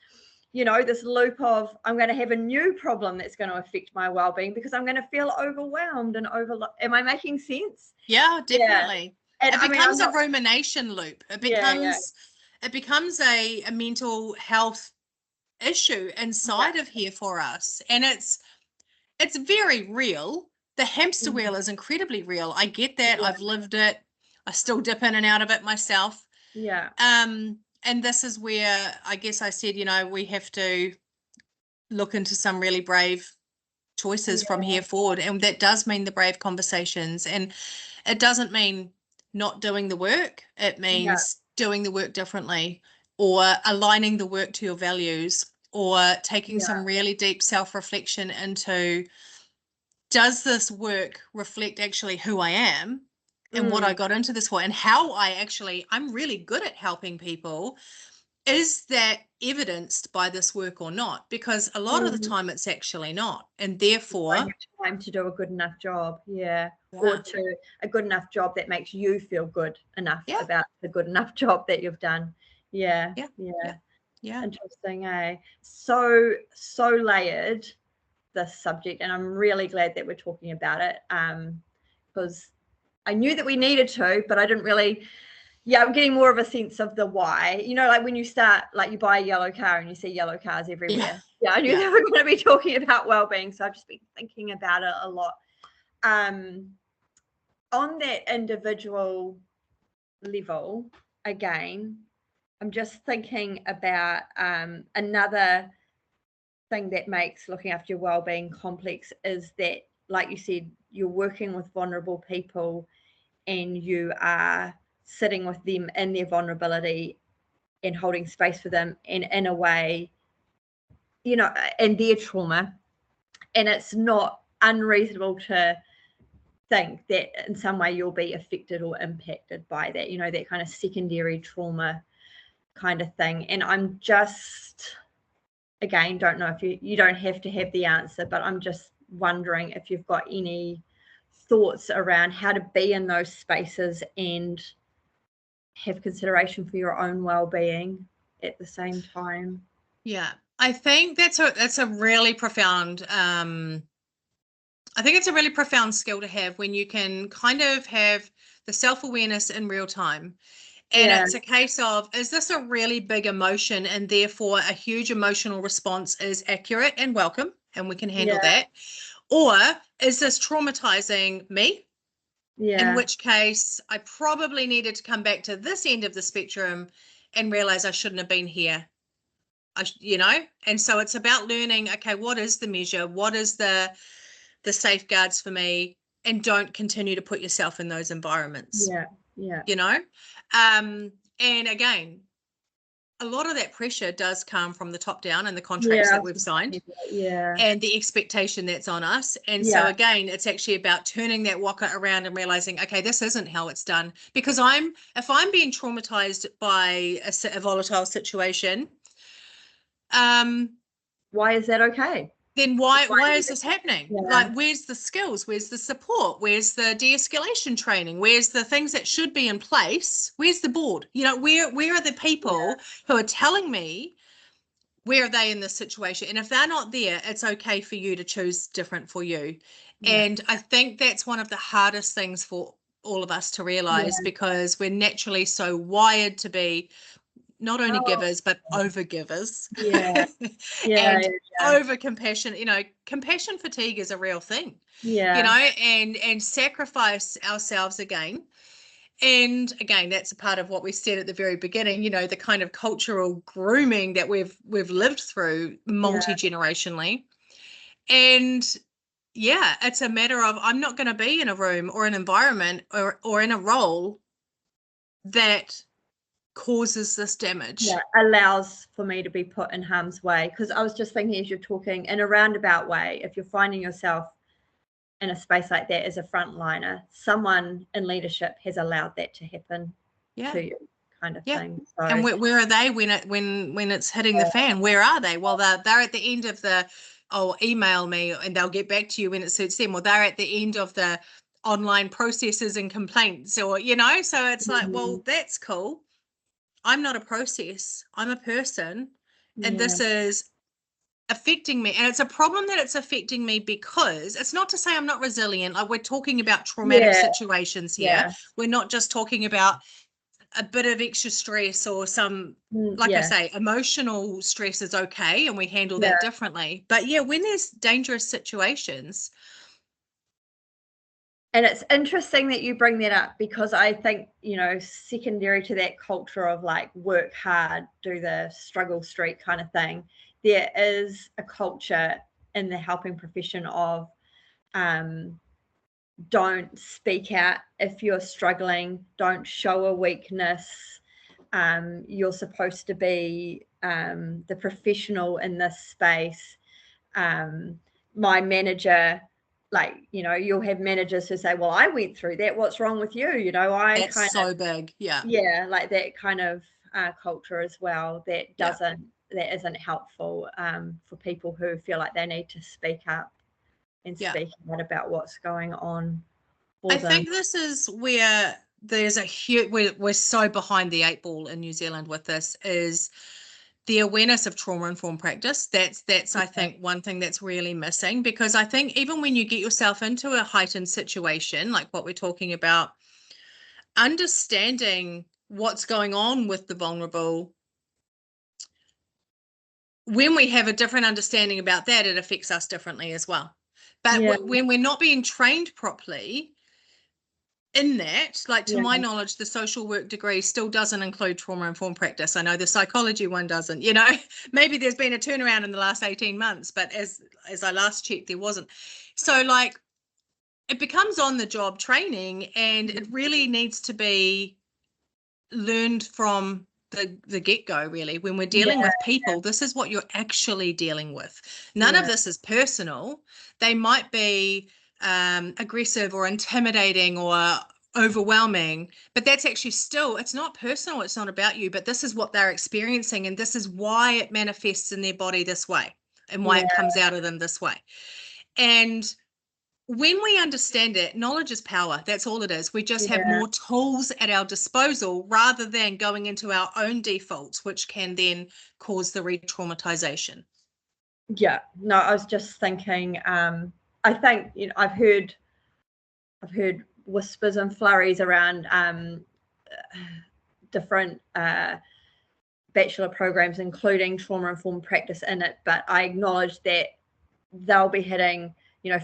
B: this loop of I'm going to have a new problem that's going to affect my well-being because I'm going to feel overwhelmed and Am I making sense?
C: Yeah, definitely.
B: And
C: It becomes a rumination loop. It becomes a mental health issue inside of here for us. And it's very real. The hamster wheel is incredibly real. I get that. I've lived it. I still dip in and out of it myself.
B: Yeah.
C: And this is where I guess I said, we have to look into some really brave choices from here forward. And that does mean the brave conversations. And it doesn't mean not doing the work. It means doing the work differently, or aligning the work to your values, or taking some really deep self-reflection into, does this work reflect actually who I am and what I got into this for, and how I'm really good at helping people. Is that evidenced by this work or not? Because a lot of the time it's actually not, and therefore
B: have time to do a good enough job, or to a good enough job that makes you feel good enough about the good enough job that you've done. Yeah. Interesting, eh? So layered, this subject, and I'm really glad that we're talking about it, because I knew that we needed to, but I didn't really. I'm getting more of a sense of the why. Like when you start, like you buy a yellow car and you see yellow cars everywhere. I knew that we were going to be talking about well-being, so I've just been thinking about it a lot. On that individual level, again, I'm just thinking about another thing that makes looking after your well-being complex is that, like you said, you're working with vulnerable people and you are sitting with them in their vulnerability and holding space for them, and in a way, and their trauma. And it's not unreasonable to think that in some way you'll be affected or impacted by that, that kind of secondary trauma kind of thing. And I'm just, again, don't know if you don't have to have the answer, but I'm just wondering if you've got any thoughts around how to be in those spaces and have consideration for your own well-being at the same time.
C: I think that's a really profound I think it's a really profound skill to have, when you can kind of have the self-awareness in real time. And it's a case of, is this a really big emotion, and therefore a huge emotional response is accurate and welcome, and we can handle that? Or is this traumatizing me? In which case I probably needed to come back to this end of the spectrum and realize I shouldn't have been here. And so it's about learning, okay, what is the measure? What is the safeguards for me? And don't continue to put yourself in those environments. And again, a lot of that pressure does come from the top down and the contracts that we've signed, and the expectation that's on us. And so again, it's actually about turning that waka around and realizing, okay, this isn't how it's done. Because if I'm being traumatized by a volatile situation,
B: why is that okay?
C: Then why is this happening? Like, where's the skills? Where's the support? Where's the de-escalation training? Where's the things that should be in place? Where's the board? Where are the people who are telling me, where are they in this situation? And if they're not there, it's okay for you to choose different for you. And I think that's one of the hardest things for all of us to realize, because we're naturally so wired to be not only givers, but over givers. And over compassion. Compassion fatigue is a real thing. And sacrifice ourselves again. And again, that's a part of what we said at the very beginning, the kind of cultural grooming that we've lived through multi-generationally. And it's a matter of, I'm not going to be in a room or an environment or in a role that causes this damage.
B: Allows for me to be put in harm's way. Because I was just thinking, as you're talking, in a roundabout way, if you're finding yourself in a space like that as a frontliner, someone in leadership has allowed that to happen to you, kind of thing. So,
C: and where are they when it's hitting the fan? Where are they? Well, they're at the end of the, email me and they'll get back to you when it suits them. Or they're at the end of the online processes and complaints, or so it's like, well, that's cool. I'm not a process. I'm a person, and this is affecting me. And it's a problem that it's affecting me because it's not to say I'm not resilient. Like, we're talking about traumatic situations here. We're not just talking about a bit of extra stress or some, like I say, emotional stress is okay, and we handle that differently. But when there's dangerous situations.
B: And it's interesting that you bring that up, because I think, secondary to that culture of like work hard, do the struggle street kind of thing, there is a culture in the helping profession of don't speak out if you're struggling, don't show a weakness. You're supposed to be the professional in this space. My manager, like, you'll have managers who say, well, I went through that, what's wrong with you?
C: That's so big.
B: Like that kind of culture as well, that isn't helpful for people who feel like they need to speak up and speak out about what's going on for them.
C: I think this is where there's a huge, we're so behind the 8 ball in New Zealand with this, is the awareness of trauma-informed practice. That's I think one thing that's really missing, because I think even when you get yourself into a heightened situation like what we're talking about, understanding what's going on with the vulnerable, when we have a different understanding about that, it affects us differently as well. But when we're not being trained properly in that, like, to my knowledge, the social work degree still doesn't include trauma-informed practice. I know the psychology one doesn't, maybe there's been a turnaround in the last 18 months, but as I last checked, there wasn't. So, like, it becomes on-the-job training, and it really needs to be learned from the get-go, really. When we're dealing with people, this is what you're actually dealing with. None of this is personal. They might be aggressive or intimidating or overwhelming, but that's actually still, it's not personal, it's not about you, but this is what they're experiencing, and this is why it manifests in their body this way, and why it comes out of them this way. And when we understand it, knowledge is power. That's all it is. We just have more tools at our disposal, rather than going into our own defaults, which can then cause the re-traumatization.
B: Yeah, no, I was just thinking, I think, I've heard whispers and flurries around different bachelor programs, including trauma-informed practice in it, but I acknowledge that they'll be hitting,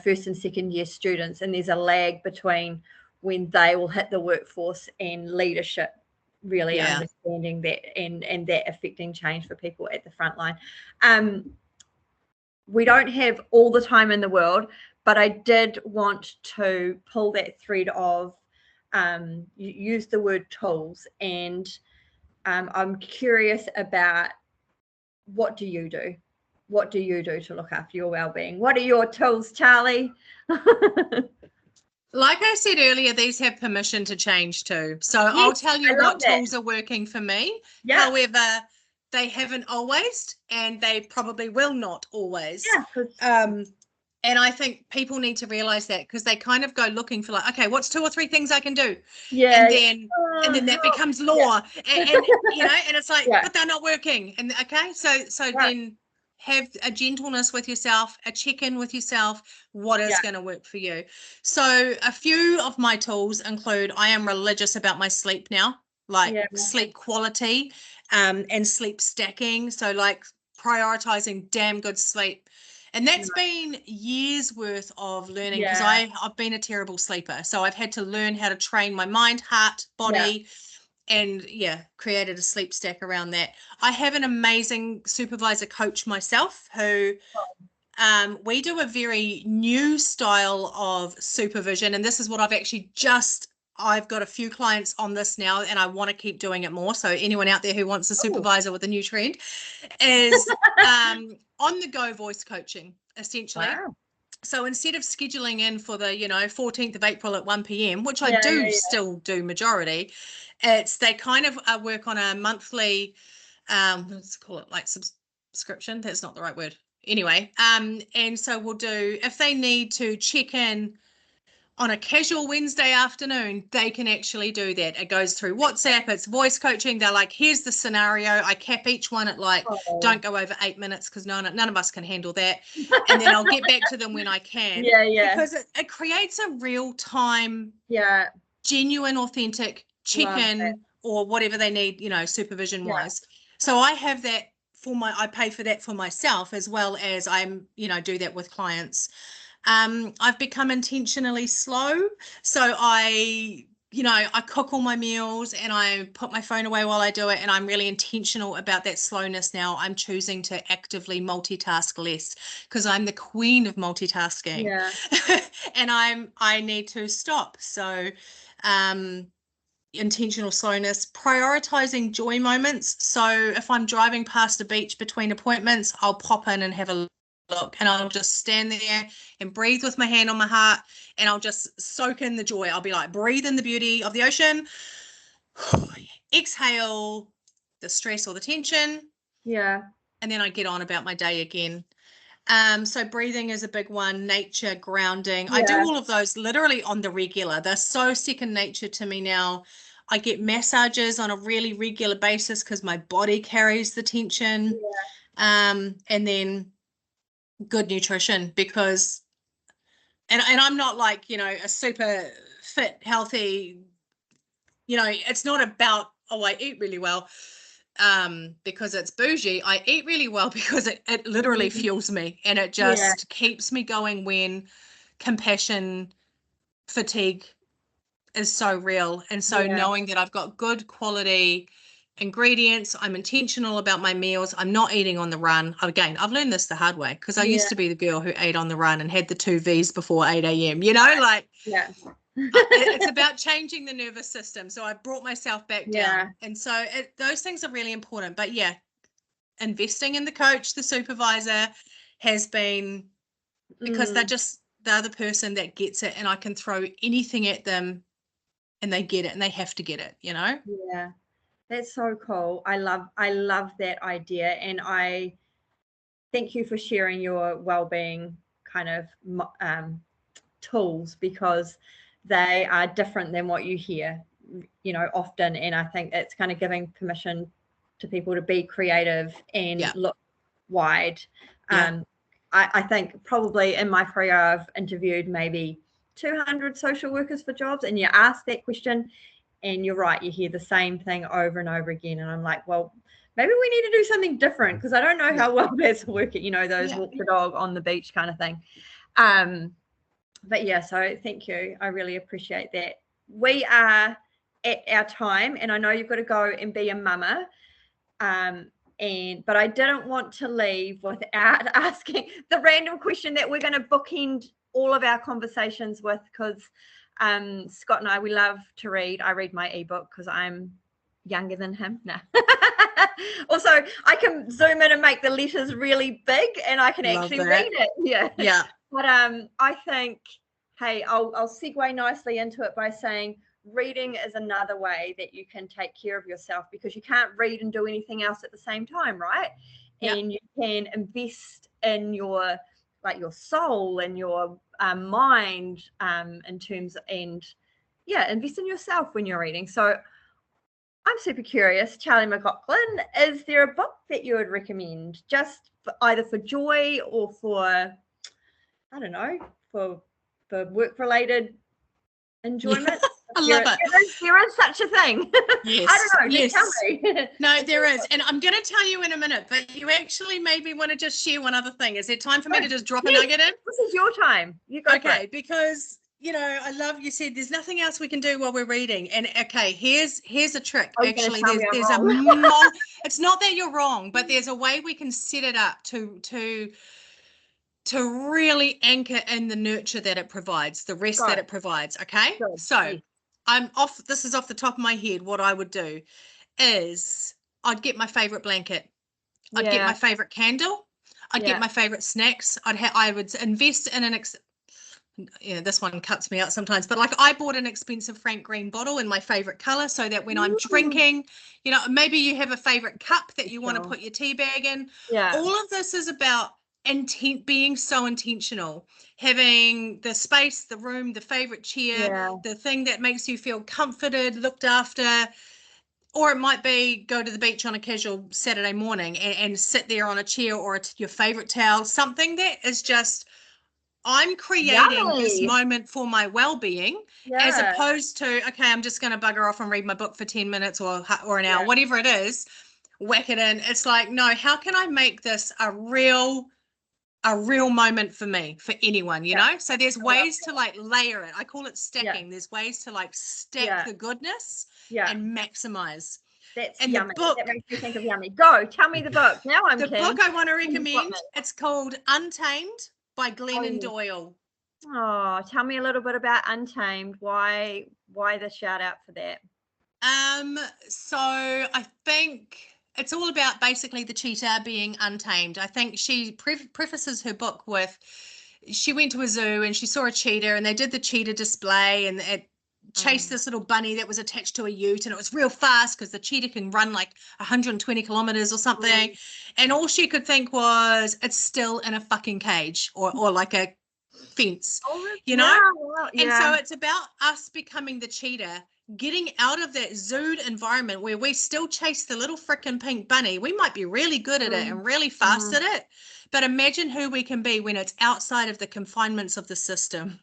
B: first and second year students, and there's a lag between when they will hit the workforce and leadership really understanding that and that affecting change for people at the front line. We don't have all the time in the world, but I did want to pull that thread of you use the word tools, and I'm curious about, what do you do? What do you do to look after your well-being? What are your tools, Charli?
C: Like I said earlier, these have permission to change too. So I'll tell you what tools are working for me. However, they haven't always, and they probably will not always. And I think people need to realize that, because they kind of go looking for, like, okay, what's 2 or 3 things I can do? And then that becomes law. And and it's like, but they're not working. And so then have a gentleness with yourself, a check-in with yourself. What is going to work for you? So a few of my tools include, I am religious about my sleep now, like sleep quality and sleep stacking. So, like, prioritizing damn good sleep. And that's been years worth of learning, because I've been a terrible sleeper. So I've had to learn how to train my mind, heart, body, and created a sleep stack around that. I have an amazing supervisor coach myself who we do a very new style of supervision. And this is what I've got a few clients on this now, and I want to keep doing it more. So anyone out there who wants a supervisor with a new trend, is on-the-go voice coaching, essentially. So instead of scheduling in for the 14th of April at 1 p.m, which I still do majority, they kind of work on a monthly, let's call it like subscription. That's not the right word. Anyway, and so we'll do, if they need to check in on a casual Wednesday afternoon, they can actually do that. It goes through WhatsApp, it's voice coaching. They're like, here's the scenario. I cap each one at like, don't go over 8 minutes because none of us can handle that. And then I'll get back to them when I can.
B: Yeah.
C: Because it creates a real time, genuine, authentic check-in or whatever they need, supervision wise. So I have that I pay for that for myself as well as I'm, do that with clients. I've become intentionally slow. So I cook all my meals and I put my phone away while I do it. And I'm really intentional about that slowness now. I'm choosing to actively multitask less because I'm the queen of multitasking.
B: Yeah.
C: And I need to stop. So, intentional slowness, prioritizing joy moments. So if I'm driving past a beach between appointments, I'll pop in and have a look, and I'll just stand there and breathe with my hand on my heart, and I'll just soak in the joy. I'll be like, breathe in the beauty of the ocean, exhale the stress or the tension, and then I get on about my day again. So breathing is a big one, nature, grounding. I do all of those literally on the regular. They're so second nature to me now. I get massages on a really regular basis because my body carries the tension. And then good nutrition, because and I'm not like, a super fit, healthy, it's not about, I eat really well because it's bougie. I eat really well because it literally fuels me, and it just keeps me going when compassion fatigue is so real. And so knowing that I've got good quality ingredients, I'm intentional about my meals, I'm not eating on the run. Again, I've learned this the hard way because I used to be the girl who ate on the run and had the 2 Vs before 8 a.m. It's about changing the nervous system. So I brought myself back down. And so those things are really important. But investing in the coach, the supervisor, has been, because they're the person that gets it, and I can throw anything at them and they get it, and they have to get it,
B: Yeah, that's so cool. I love that idea, and I thank you for sharing your well-being kind of tools, because they are different than what you hear, often. And I think it's kind of giving permission to people to be creative and look wide. I think probably in my career I've interviewed maybe 200 social workers for jobs, and you ask that question and you're right, you hear the same thing over and over again, and I'm like, well, maybe we need to do something different, because I don't know how well that's working, those walk the dog on the beach kind of thing. But so thank you, I really appreciate that. We are at our time, and I know you've got to go and be a mama, but I didn't want to leave without asking the random question that we're going to bookend all of our conversations with, because Scott and I, we love to read. I read my ebook because I'm younger than him. No. Also, I can zoom in and make the letters really big, and I can actually read it. Yeah. But I think, hey, I'll segue nicely into it by saying reading is another way that you can take care of yourself, because you can't read and do anything else at the same time, right? And you can invest in your soul and your mind in terms, and invest in yourself when you're reading. So I'm super curious, Charli McLachlan, is there a book that you would recommend, just either for joy or for, I don't know, for work-related enjoyment?
C: I love it.
B: There is such a thing.
C: Yes.
B: I don't know.
C: Yes.
B: Tell me.
C: No, there is. And I'm going to tell you in a minute, but you actually made me want to just share one other thing. Is there time for me to just drop a nugget in?
B: This is your time. You go for it.
C: Because, I love, you said there's nothing else we can do while we're reading. And here's a trick. Actually, there's it's not that you're wrong, but there's a way we can set it up to really anchor in the nurture that it provides, the rest that it provides. Okay.
B: Good.
C: So this is off the top of my head. What I would do is I'd get my favorite blanket. I'd get my favorite candle. I'd get my favorite snacks. I would invest in this one cuts me out sometimes, but I bought an expensive Frank Green bottle in my favorite color, so that when I'm drinking, maybe you have a favorite cup that you want to put your tea bag in. All of this is about being so intentional, having the space, the room, the favorite chair, the thing that makes you feel comforted, looked after. Or it might be go to the beach on a casual Saturday morning and sit there on a chair or your favorite towel, something that is just, I'm creating this moment for my well-being, as opposed to, okay, I'm just going to bugger off and read my book for 10 minutes or an hour, whatever it is, whack it in. It's like, no, how can I make this a real moment for me, for anyone, you know? So there's ways to like layer it. I call it stacking. There's ways to like stack the goodness and maximize.
B: That's
C: and
B: yummy.
C: The book,
B: that makes me think of yummy. Go, tell me the book. Now I'm
C: the
B: keen.
C: book I want to recommend, it's called Untamed by Glennon Doyle.
B: Oh, tell me a little bit about Untamed. Why the shout out for that?
C: So I think it's all about basically the cheetah being untamed. I think she prefaces her book with, she went to a zoo and she saw a cheetah and they did the cheetah display and it chased this little bunny that was attached to a ute, and it was real fast because the cheetah can run like 120 kilometers or something. And all she could think was, it's still in a fucking cage or like a fence, you know? And so it's about us becoming the cheetah, getting out of that zooed environment where we still chase the little frickin' pink bunny. We might be really good at it and really fast at it, but imagine who we can be when it's outside of the confinements of the system.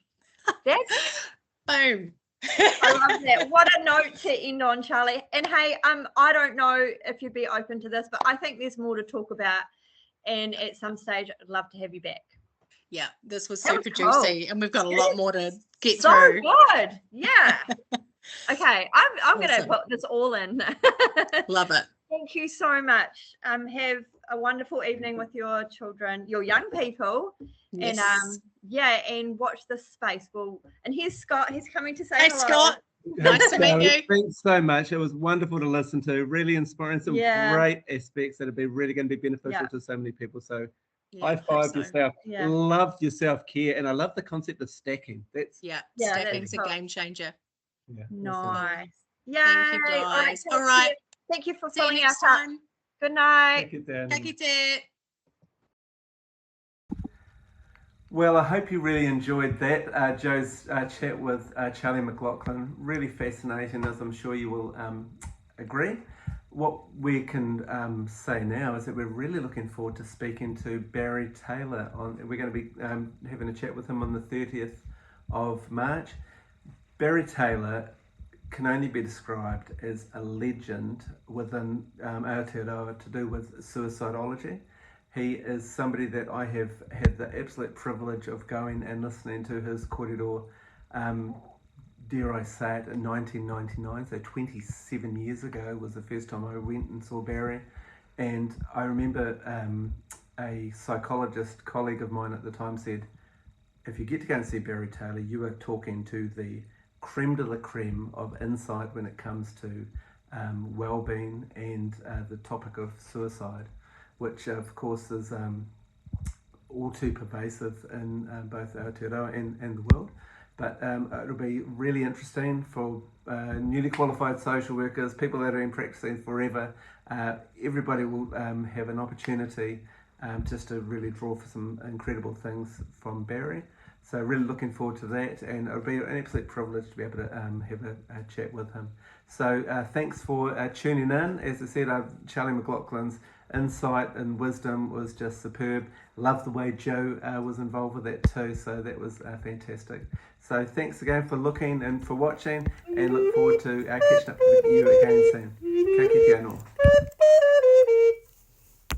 B: That's
C: boom.
B: I love that. What a note to end on, Charli. And hey, I don't know if you'd be open to this, but I think there's more to talk about, and at some stage I'd love to have you back.
C: Yeah, this was super juicy, and we've got a lot more to get through.
B: So good. Yeah. Okay, I'm going to put this all in.
C: Love it.
B: Thank you so much. Have a wonderful evening with your children, your young people. Yes. And and watch this space. And here's Scott. He's coming to say hello.
C: Hey, Scott. Nice to meet you.
A: Thanks so much. It was wonderful to listen to. Really inspiring. Some great aspects that have been really going to be beneficial to so many people. So high five yourself. Love your self-care, and I love the concept of stacking.
C: Stacking's a game changer.
A: Yeah,
B: nice.
C: Thank you, guys. All right.
B: Thank you for following us up. Good night.
A: Thank you,
C: Dan.
A: Well, I hope you really enjoyed that. Joe's chat with Charli McLachlan. Really fascinating, as I'm sure you will agree. What we can say now is that we're really looking forward to speaking to Barry Taylor. We're going to be having a chat with him on the 30th of March. Barry Taylor can only be described as a legend within Aotearoa to do with suicidology. He is somebody that I have had the absolute privilege of going and listening to his kōrero, dare I say it, in 1999, so 27 years ago was the first time I went and saw Barry. And I remember a psychologist colleague of mine at the time said, if you get to go and see Barry Taylor, you are talking to the creme de la creme of insight when it comes to well-being and the topic of suicide, which of course is all too pervasive in both Aotearoa and the world. But it'll be really interesting for newly qualified social workers, people that have been practicing forever. Everybody will have an opportunity just to really draw for some incredible things from Barry. So really looking forward to that, and it'll be an absolute privilege to be able to have a chat with him. So thanks for tuning in. As I said, Charli McLachlan's insight and wisdom was just superb. Love the way Joe was involved with that too, so that was fantastic. So thanks again for looking and for watching, and look forward to catching up with you again soon. Ka kite anō.